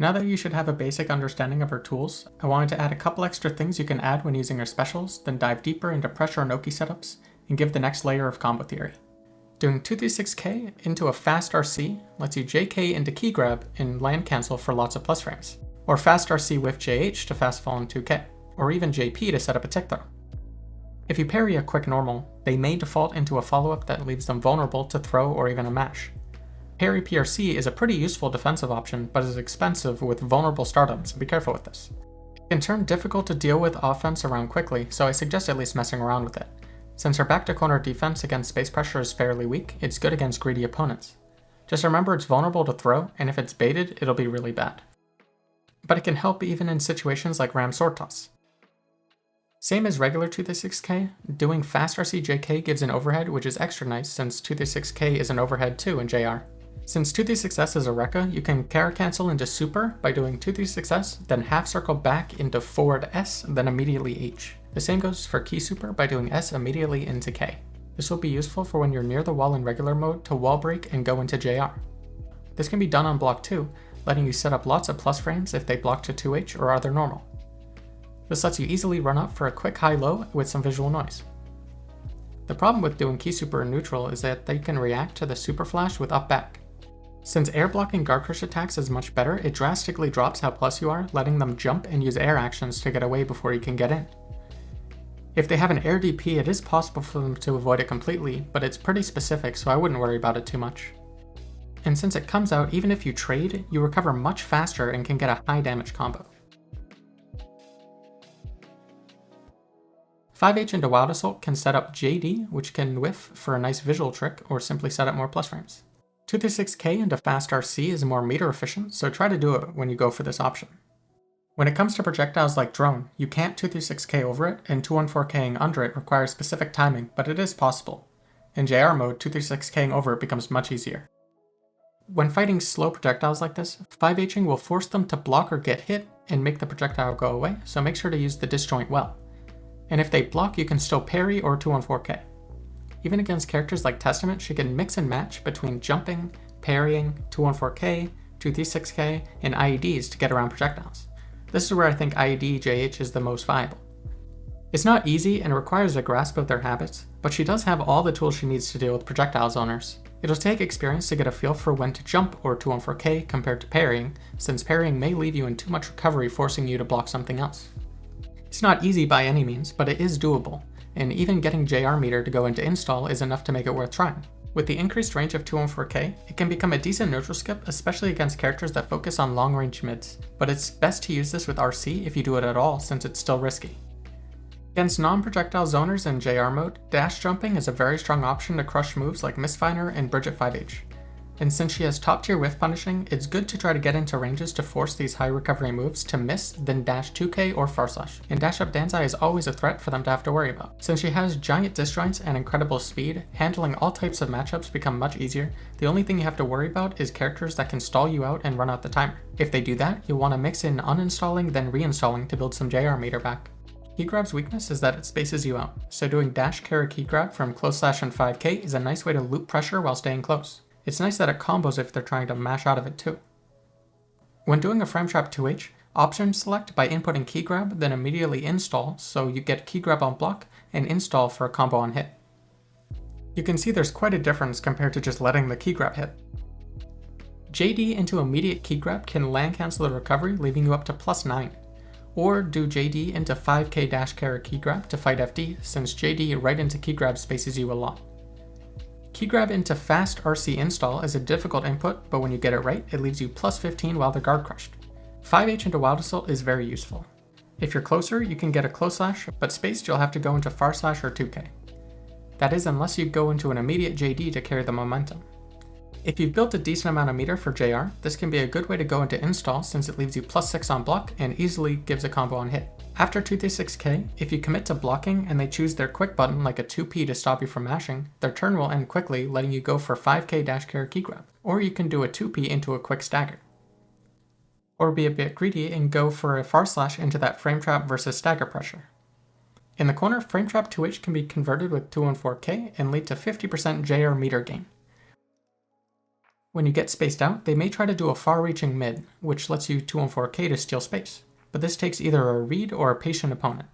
Now that you should have a basic understanding of her tools, I wanted to add a couple extra things you can add when using her specials, then dive deeper into pressure and Oki setups, and give the next layer of combo theory. Doing 236k into a fast RC lets you JK into key grab and land cancel for lots of plus frames, or fast RC with JH to fast fall in 2k, or even JP to set up a tick throw. If you parry a quick normal, they may default into a follow-up that leaves them vulnerable to throw or even a mash. Parry PRC is a pretty useful defensive option, but is expensive with vulnerable startups, so be careful with this. It can turn difficult to deal with offense around quickly, so I suggest at least messing around with it. Since her back to corner defense against space pressure is fairly weak, it's good against greedy opponents. Just remember it's vulnerable to throw, and if it's baited, it'll be really bad. But it can help even in situations like Ram Sword Toss. Same as regular 236k, doing fast RC JK gives an overhead, which is extra nice since 236k is an overhead too in JR. Since 236S is a Rekka, you can carry cancel into super by doing 236S, then half circle back into forward S, then immediately H. The same goes for key super by doing S immediately into K. This will be useful for when you're near the wall in regular mode to wall break and go into JR. This can be done on block 2, letting you set up lots of plus frames if they block to 2H or other normal. This lets you easily run up for a quick high-low with some visual noise. The problem with doing key super in neutral is that they can react to the super flash with up back. Since air blocking guard crush attacks is much better, it drastically drops how plus you are, letting them jump and use air actions to get away before you can get in. If they have an air DP, it is possible for them to avoid it completely, but it's pretty specific, so I wouldn't worry about it too much. And since it comes out, even if you trade, you recover much faster and can get a high damage combo. 5H into Wild Assault can set up JD, which can whiff for a nice visual trick, or simply set up more plus frames. 236k into fast RC is more meter efficient, so try to do it when you go for this option. When it comes to projectiles like drone, you can't 236k over it, and 214k'ing under it requires specific timing, but it is possible. In JR mode, 236k'ing over it becomes much easier. When fighting slow projectiles like this, 5H'ing will force them to block or get hit and make the projectile go away, so make sure to use the disjoint well. And if they block, you can still parry or 214k. Even against characters like Testament, she can mix and match between jumping, parrying, 214k, 236k, and IEDs to get around projectiles. This is where I think IED JH is the most viable. It's not easy and requires a grasp of their habits, but she does have all the tools she needs to deal with projectile zoners. It'll take experience to get a feel for when to jump or 214k compared to parrying, since parrying may leave you in too much recovery, forcing you to block something else. It's not easy by any means, but it is doable, and even getting JR meter to go into install is enough to make it worth trying. With the increased range of 214k, it can become a decent neutral skip, especially against characters that focus on long range mids, but it's best to use this with RC if you do it at all, since it's still risky. Against non-projectile zoners in JR mode, dash jumping is a very strong option to crush moves like Mistfinder and Bridget 5H. And since she has top tier whiff punishing, it's good to try to get into ranges to force these high recovery moves to miss, then dash 2k or far slash. And dash up Danzai is always a threat for them to have to worry about. Since she has giant disjoints and incredible speed, handling all types of matchups become much easier. The only thing you have to worry about is characters that can stall you out and run out the timer. If they do that, you'll want to mix in uninstalling then reinstalling to build some JR meter back. Key grab's weakness is that it spaces you out, so doing dash carry key grab from close slash and 5k is a nice way to loop pressure while staying close. It's nice that it combos if they're trying to mash out of it too. When doing a frame trap 2H, option select by inputting key grab, then immediately install, so you get key grab on block and install for a combo on hit. You can see there's quite a difference compared to just letting the key grab hit. JD into immediate key grab can land cancel the recovery, leaving you up to +9. Or do JD into 5k dash carry key grab to fight FD, since JD right into key grab spaces you a lot. Key grab into fast RC install is a difficult input, but when you get it right, it leaves you +15 while they're guard crushed. 5H into Wild Assault is very useful. If you're closer, you can get a close slash, but spaced you'll have to go into far slash or 2k. That is unless you go into an immediate JD to carry the momentum. If you've built a decent amount of meter for JR, this can be a good way to go into install since it leaves you +6 on block and easily gives a combo on hit. After 236k, if you commit to blocking and they choose their quick button like a 2p to stop you from mashing, their turn will end quickly, letting you go for 5k dash carry key grab, or you can do a 2p into a quick stagger. Or be a bit greedy and go for a far slash into that frame trap versus stagger pressure. In the corner, frame trap 2H can be converted with 214k and lead to 50% JR meter gain. When you get spaced out, they may try to do a far-reaching mid, which lets you 2-on-4K to steal space, but this takes either a read or a patient opponent.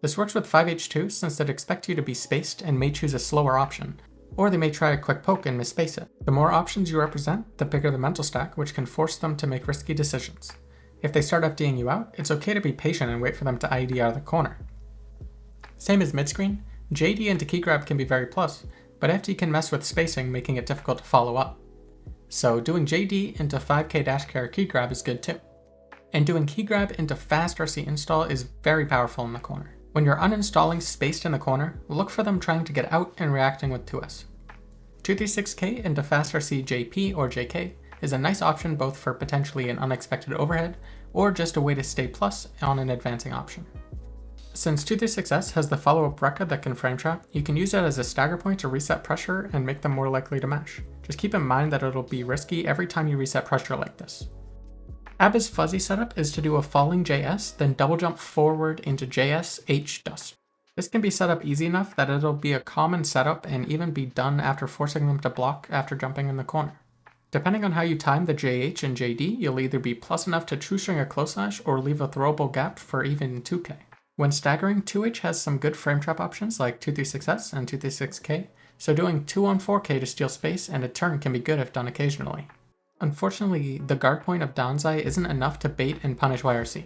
This works with 5H2 since they'd expect you to be spaced and may choose a slower option, or they may try a quick poke and misspace it. The more options you represent, the bigger the mental stack, which can force them to make risky decisions. If they start FDing you out, it's okay to be patient and wait for them to IED out of the corner. Same as mid-screen, JD into key grab can be very plus, but FD can mess with spacing, making it difficult to follow up. So doing JD into 5k dash carry key grab is good too. And doing key grab into fast RC install is very powerful in the corner. When you're uninstalling spaced in the corner, look for them trying to get out and reacting with 2S. 236k into fast RC JP or JK is a nice option both for potentially an unexpected overhead or just a way to stay plus on an advancing option. Since 236S has the follow-up Rekka that can frame trap, you can use it as a stagger point to reset pressure and make them more likely to mash. Just keep in mind that it'll be risky every time you reset pressure like this. A.B.A.'s fuzzy setup is to do a falling JS, then double jump forward into JS H dust. This can be set up easy enough that it'll be a common setup and even be done after forcing them to block after jumping in the corner. Depending on how you time the JH and JD, you'll either be plus enough to true string a close slash or leave a throwable gap for even 2k. When staggering, 2H has some good frame trap options like 236S and 236K, so doing 2-on-4K to steal space and a turn can be good if done occasionally. Unfortunately, the guard point of Danzai isn't enough to bait and punish YRC.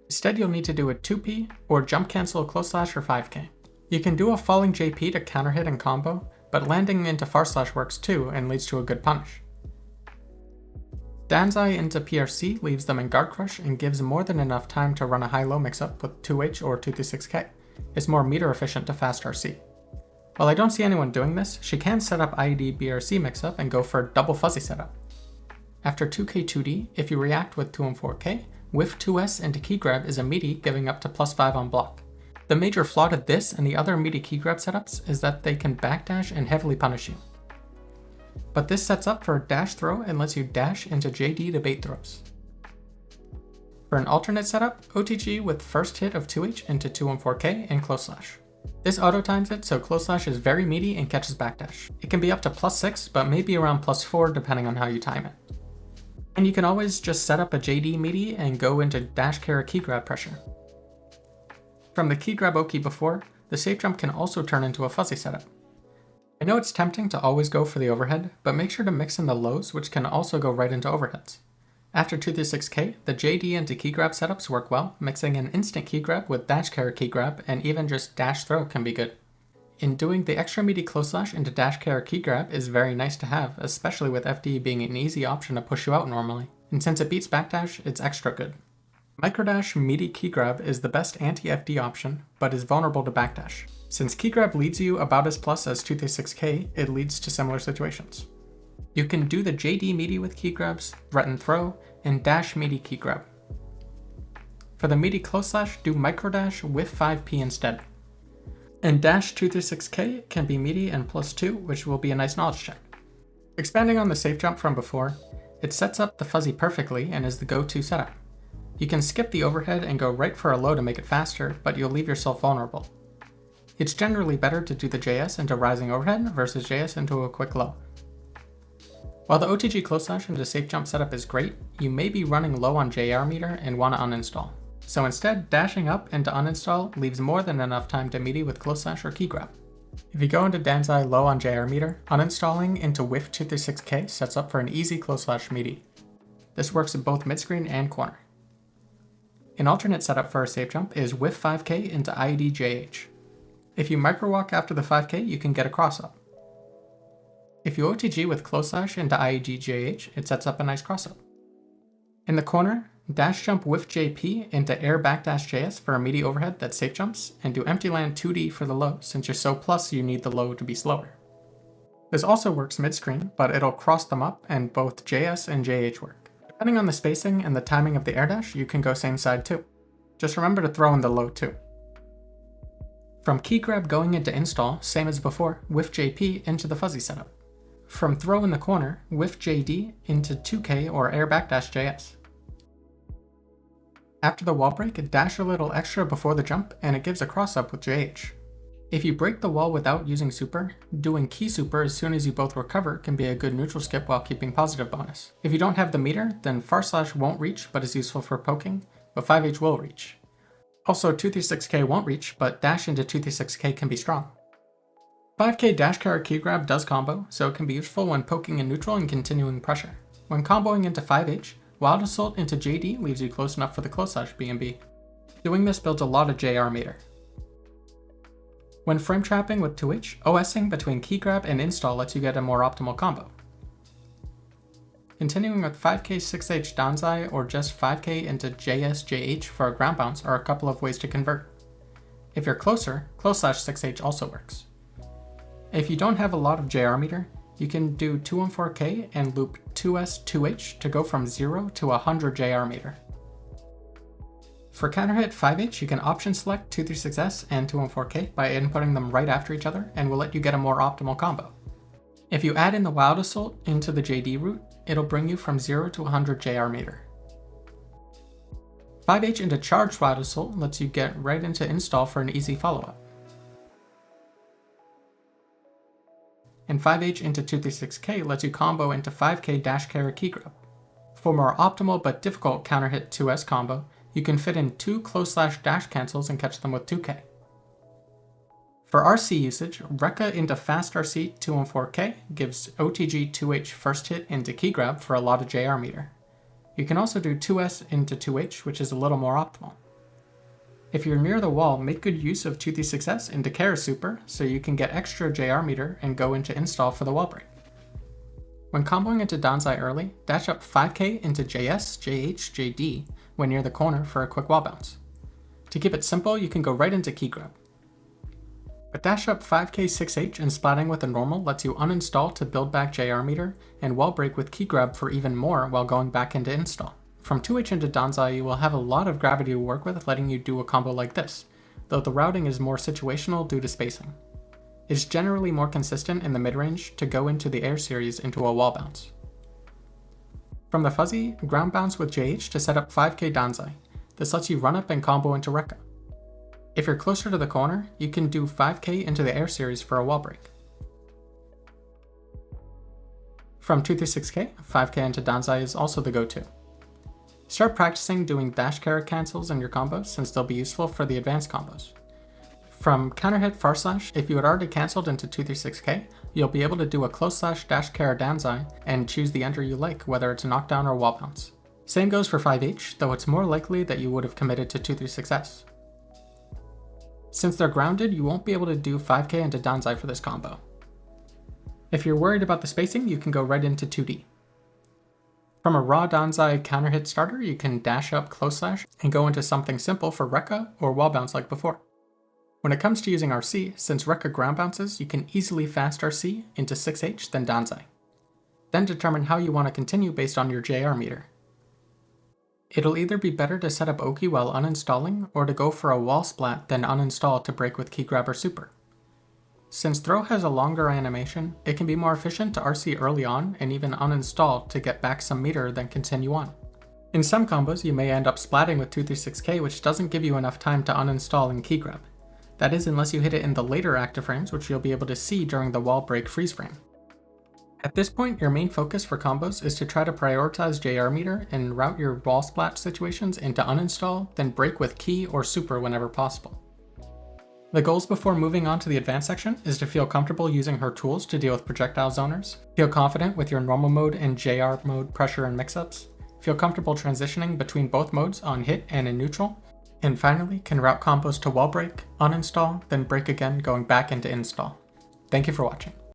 Instead, you'll need to do a 2P or jump cancel a close slash for 5k. You can do a falling JP to counter hit and combo, but landing into far slash works too and leads to a good punish. Danzai into PRC leaves them in guard crush and gives more than enough time to run a high-low mix-up with 2H or 236K. It's more meter efficient to fast RC. While I don't see anyone doing this, she can set up IED BRC mix-up and go for a double fuzzy setup. After 2k 2D, if you react with 2-on-4K, whiff 2S into key grab is a meaty giving up to +5 on block. The major flaw to this and the other meaty key grab setups is that they can backdash and heavily punish you. But this sets up for a dash throw and lets you dash into JD to bait throws. For an alternate setup, OTG with first hit of 2H into 2-on-4K and close slash. This auto times it so close slash is very meaty and catches backdash. It can be up to +6 but maybe around +4 depending on how you time it. And you can always just set up a JD meaty and go into dash carry key grab pressure. From the key grab Oki before, the safe jump can also turn into a fuzzy setup. I know it's tempting to always go for the overhead, but make sure to mix in the lows, which can also go right into overheads. After 236K, the JD into key grab setups work well, mixing an instant key grab with dash carry key grab, and even just dash throw can be good. In doing the extra meaty close slash into dash carry key grab is very nice to have, especially with FD being an easy option to push you out normally. And since it beats backdash, it's extra good. Microdash meaty key grab is the best anti-FD option, but is vulnerable to backdash. Since key grab leads you about as plus as 236K, it leads to similar situations. You can do the JD meaty with key grabs, threaten throw, and dash meaty key grab. For the meaty close slash, do microdash with 5p instead. And dash 236K can be meaty and +2, which will be a nice knowledge check. Expanding on the safe jump from before, it sets up the fuzzy perfectly and is the go-to setup. You can skip the overhead and go right for a low to make it faster, but you'll leave yourself vulnerable. It's generally better to do the JS into rising overhead versus JS into a quick low. While the OTG close slash into safe jump setup is great, you may be running low on JR meter and want to uninstall. So instead, dashing up into uninstall leaves more than enough time to meaty with close slash or key grab. If you go into Danzai low on JR meter, uninstalling into whiff 236K sets up for an easy close slash meaty. This works in both mid-screen and corner. An alternate setup for a safe jump is whiff 5K into IED JH. If you microwalk after the 5K, you can get a cross up. If you OTG with close slash into IED JH, it sets up a nice cross up. In the corner, dash jump whiff JP into air backdash JS for a meaty overhead that safe jumps, and do empty land 2D for the low since you're so plus you need the low to be slower. This also works mid-screen, but it'll cross them up and both JS and JH work. Depending on the spacing and the timing of the air dash, you can go same side too. Just remember to throw in the low too. From key grab going into install, same as before, whiff JP into the fuzzy setup. From throw in the corner, whiff JD into 2K or air backdash JS. After the wall break, dash a little extra before the jump and it gives a cross up with JH. If you break the wall without using super, doing key super as soon as you both recover can be a good neutral skip while keeping positive bonus. If you don't have the meter, then // won't reach but is useful for poking, but 5H will reach. Also 236K won't reach, but dash into 236K can be strong. 5K dash carry key grab does combo, so it can be useful when poking in neutral and continuing pressure. When comboing into 5H, Wild Assault into JD leaves you close enough for the close / B&B. Doing this builds a lot of JR meter. When frame trapping with 2H, OSing between key grab and install lets you get a more optimal combo. Continuing with 5K 6H Danzai or just 5K into JS/JH for a ground bounce are a couple of ways to convert. If you're closer, close / 6H also works. If you don't have a lot of JR meter, you can do 214K and loop 2S/2H to go from 0 to 100 JR meter. For counterhit 5H, you can option select 236S and 214K by inputting them right after each other and will let you get a more optimal combo. If you add in the Wild Assault into the JD route, it'll bring you from 0 to 100 JR meter. 5H into Charged Wild Assault lets you get right into install for an easy follow-up. And 5H into 236K lets you combo into 5K dash carry key grab. For more optimal but difficult counterhit 2S combo, you can fit in 2 close / dash cancels and catch them with 2K. For RC usage, Rekka into fast RC 214K gives OTG 2H first hit into key grab for a lot of JR meter. You can also do 2S into 2H, which is a little more optimal. If you're near the wall, make good use of 236S into Kara Super so you can get extra JR meter and go into install for the wall break. When comboing into Danzai early, dash up 5K into JS, JH, JD when near the corner for a quick wall bounce. To keep it simple, you can go right into key grab. But dash up 5K 6H and splatting with a normal lets you uninstall to build back JR meter and wall break with key grab for even more while going back into install. From 2H into Danzai, you will have a lot of gravity to work with, letting you do a combo like this, though the routing is more situational due to spacing. It's generally more consistent in the mid-range to go into the air series into a wall bounce. From the fuzzy, ground bounce with JH to set up 5K Danzai. This lets you run up and combo into Rekka. If you're closer to the corner, you can do 5K into the air series for a wall break. From 236K, 5K into Danzai is also the go-to. Start practicing doing dash carry cancels in your combos since they'll be useful for the advanced combos. From counterhit //, if you had already cancelled into 236K, you'll be able to do a close / dash carry Danzai and choose the ender you like, whether it's a knockdown or wall bounce. Same goes for 5H, though it's more likely that you would have committed to 236S. Since they're grounded, you won't be able to do 5K into Danzai for this combo. If you're worried about the spacing, you can go right into 2D. From a raw Danzai counterhit starter, you can dash up close / and go into something simple for Rekka or wall bounce like before. When it comes to using RC, since Rekka ground bounces, you can easily fast RC into 6H then Danzai. Then determine how you want to continue based on your JR meter. It'll either be better to set up Oki while uninstalling, or to go for a wall splat then uninstall to break with key grab or super. Since throw has a longer animation, it can be more efficient to RC early on and even uninstall to get back some meter then continue on. In some combos, you may end up splatting with 236K, which doesn't give you enough time to uninstall and key grab. That is, unless you hit it in the later active frames, which you'll be able to see during the wall break freeze frame. At this point, your main focus for combos is to try to prioritize JR meter and route your wall splat situations into uninstall, then break with key or super whenever possible. The goals before moving on to the advanced section is to feel comfortable using her tools to deal with projectile zoners, feel confident with your normal mode and JR mode pressure and mix-ups, feel comfortable transitioning between both modes on hit and in neutral, and finally can route combos to wall break, uninstall, then break again going back into install. Thank you for watching.